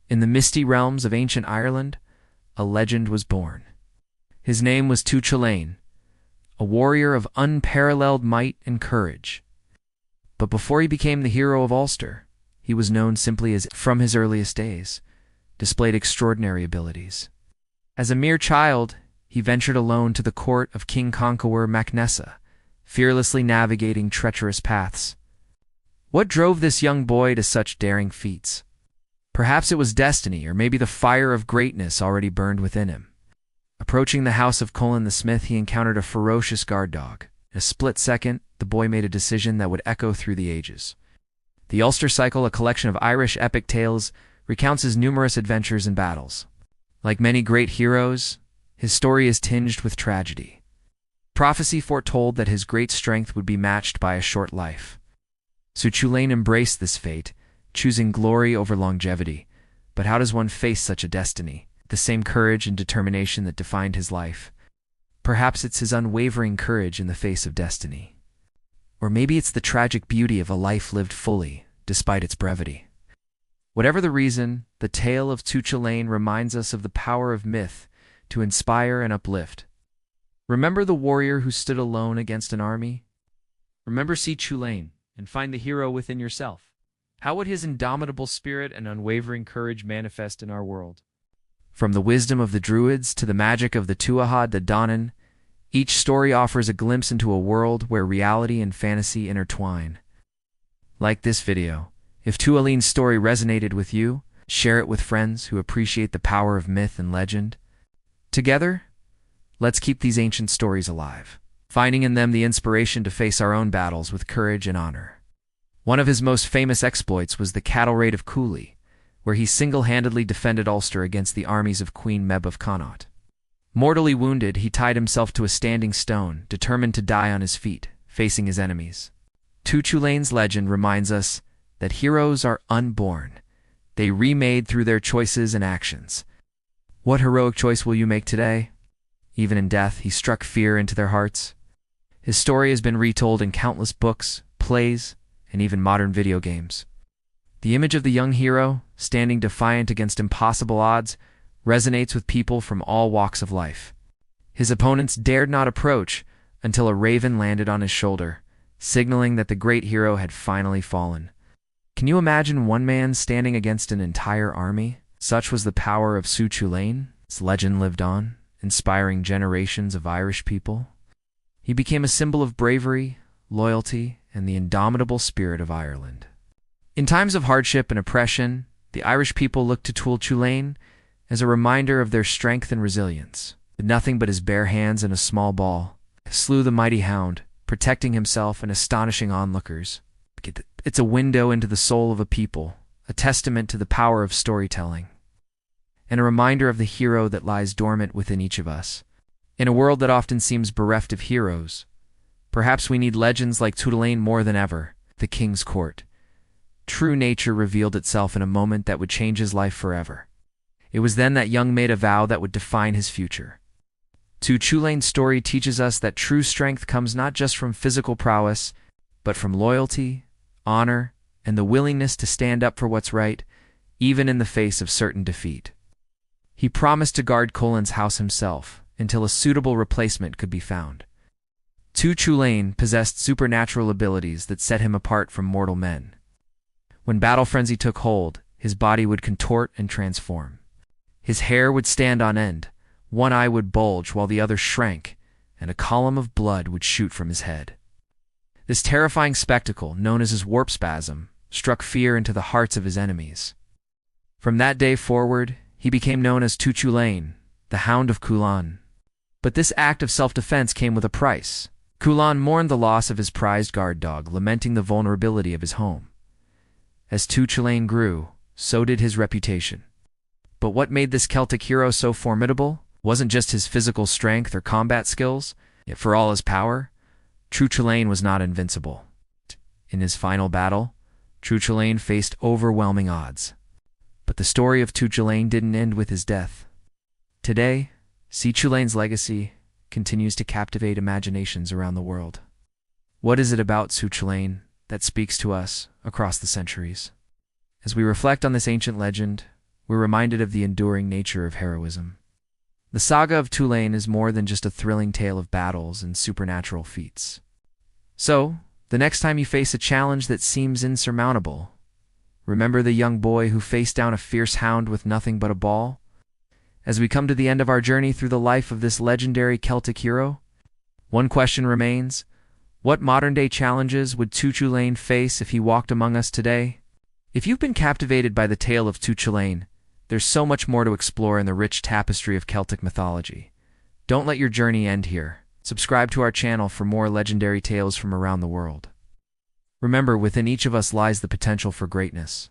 In the misty realms of ancient Ireland, a legend was born. His name was Cú Chulainn, a warrior of unparalleled might and courage. But before he became the hero of Ulster, he was known simply as, from his earliest days, displayed extraordinary abilities. As a mere child, he ventured alone to the court of King Conqueror Macnessa, fearlessly navigating treacherous paths. What drove this young boy to such daring feats? Perhaps it was destiny, or maybe the fire of greatness already burned within him. Approaching the house of Colin the Smith, he encountered a ferocious guard dog. In a split second, the boy made a decision that would echo through the ages. The Ulster Cycle, a collection of Irish epic tales, recounts his numerous adventures and battles. Like many great heroes, his story is tinged with tragedy. Prophecy foretold that his great strength would be matched by a short life. Cú Chulainn embraced this fate, choosing glory over longevity. But how does one face such a destiny? The same courage and determination that defined his life. Perhaps it's his unwavering courage in the face of destiny. Or maybe it's the tragic beauty of a life lived fully, despite its brevity. Whatever the reason, the tale of Cú Chulainn reminds us of the power of myth to inspire and uplift. Remember the warrior who stood alone against an army? Remember Cú Chulainn and find the hero within yourself. How would his indomitable spirit and unwavering courage manifest in our world? From the wisdom of the Druids to the magic of the Tuatha De Danann, each story offers a glimpse into a world where reality and fantasy intertwine. Like this video, if Cú Chulainn's story resonated with you, share it with friends who appreciate the power of myth and legend. Together, let's keep these ancient stories alive, finding in them the inspiration to face our own battles with courage and honor. One of his most famous exploits was the cattle raid of Cooley, where he single-handedly defended Ulster against the armies of Queen Meb of Connaught. Mortally wounded, he tied himself to a standing stone, determined to die on his feet, facing his enemies. Cú Chulainn's legend reminds us that heroes are unborn. They remade through their choices and actions. What heroic choice will you make today? Even in death, he struck fear into their hearts. His story has been retold in countless books, plays, and even modern video games. The image of the young hero, standing defiant against impossible odds, resonates with people from all walks of life. His opponents dared not approach until a raven landed on his shoulder, signaling that the great hero had finally fallen. Can you imagine one man standing against an entire army? Such was the power of Cú Chulainn. His legend lived on, inspiring generations of Irish people. He became a symbol of bravery, loyalty, and the indomitable spirit of Ireland. In times of hardship and oppression, the Irish people looked to Cú Chulainn as a reminder of their strength and resilience. With nothing but his bare hands and a small ball, he slew the mighty hound, protecting himself and astonishing onlookers. It's a window into the soul of a people, a testament to the power of storytelling, and a reminder of the hero that lies dormant within each of us. In a world that often seems bereft of heroes, perhaps we need legends like Cú Chulainn more than ever. The King's Court. True nature revealed itself in a moment that would change his life forever. It was then that young made a vow that would define his future. Cú Chulainn's story teaches us that true strength comes not just from physical prowess, but from loyalty, honor, and the willingness to stand up for what's right, even in the face of certain defeat. He promised to guard Colin's house himself until a suitable replacement could be found. Cú Chulainn possessed supernatural abilities that set him apart from mortal men. When battle frenzy took hold, his body would contort and transform. His hair would stand on end, one eye would bulge while the other shrank, and a column of blood would shoot from his head. This terrifying spectacle, known as his warp spasm, struck fear into the hearts of his enemies. From that day forward, he became known as Cú Chulainn, the Hound of Chulainn. But this act of self-defense came with a price. Chulainn mourned the loss of his prized guard dog, lamenting the vulnerability of his home. As Cú Chulainn grew, so did his reputation. But what made this Celtic hero so formidable wasn't just his physical strength or combat skills, yet for all his power, Cú Chulainn was not invincible. In his final battle, Cú Chulainn faced overwhelming odds. But the story of Cú Chulainn didn't end with his death. Today, Cú Chulainn's legacy continues to captivate imaginations around the world. What is it about Cú Chulainn that speaks to us across the centuries? As we reflect on this ancient legend, we're reminded of the enduring nature of heroism. The saga of Chulainn is more than just a thrilling tale of battles and supernatural feats. So, the next time you face a challenge that seems insurmountable, remember the young boy who faced down a fierce hound with nothing but a ball? As we come to the end of our journey through the life of this legendary Celtic hero, one question remains: what modern-day challenges would Cú Chulainn face if he walked among us today? If you've been captivated by the tale of Cú Chulainn, there's so much more to explore in the rich tapestry of Celtic mythology. Don't let your journey end here. Subscribe to our channel for more legendary tales from around the world. Remember, within each of us lies the potential for greatness.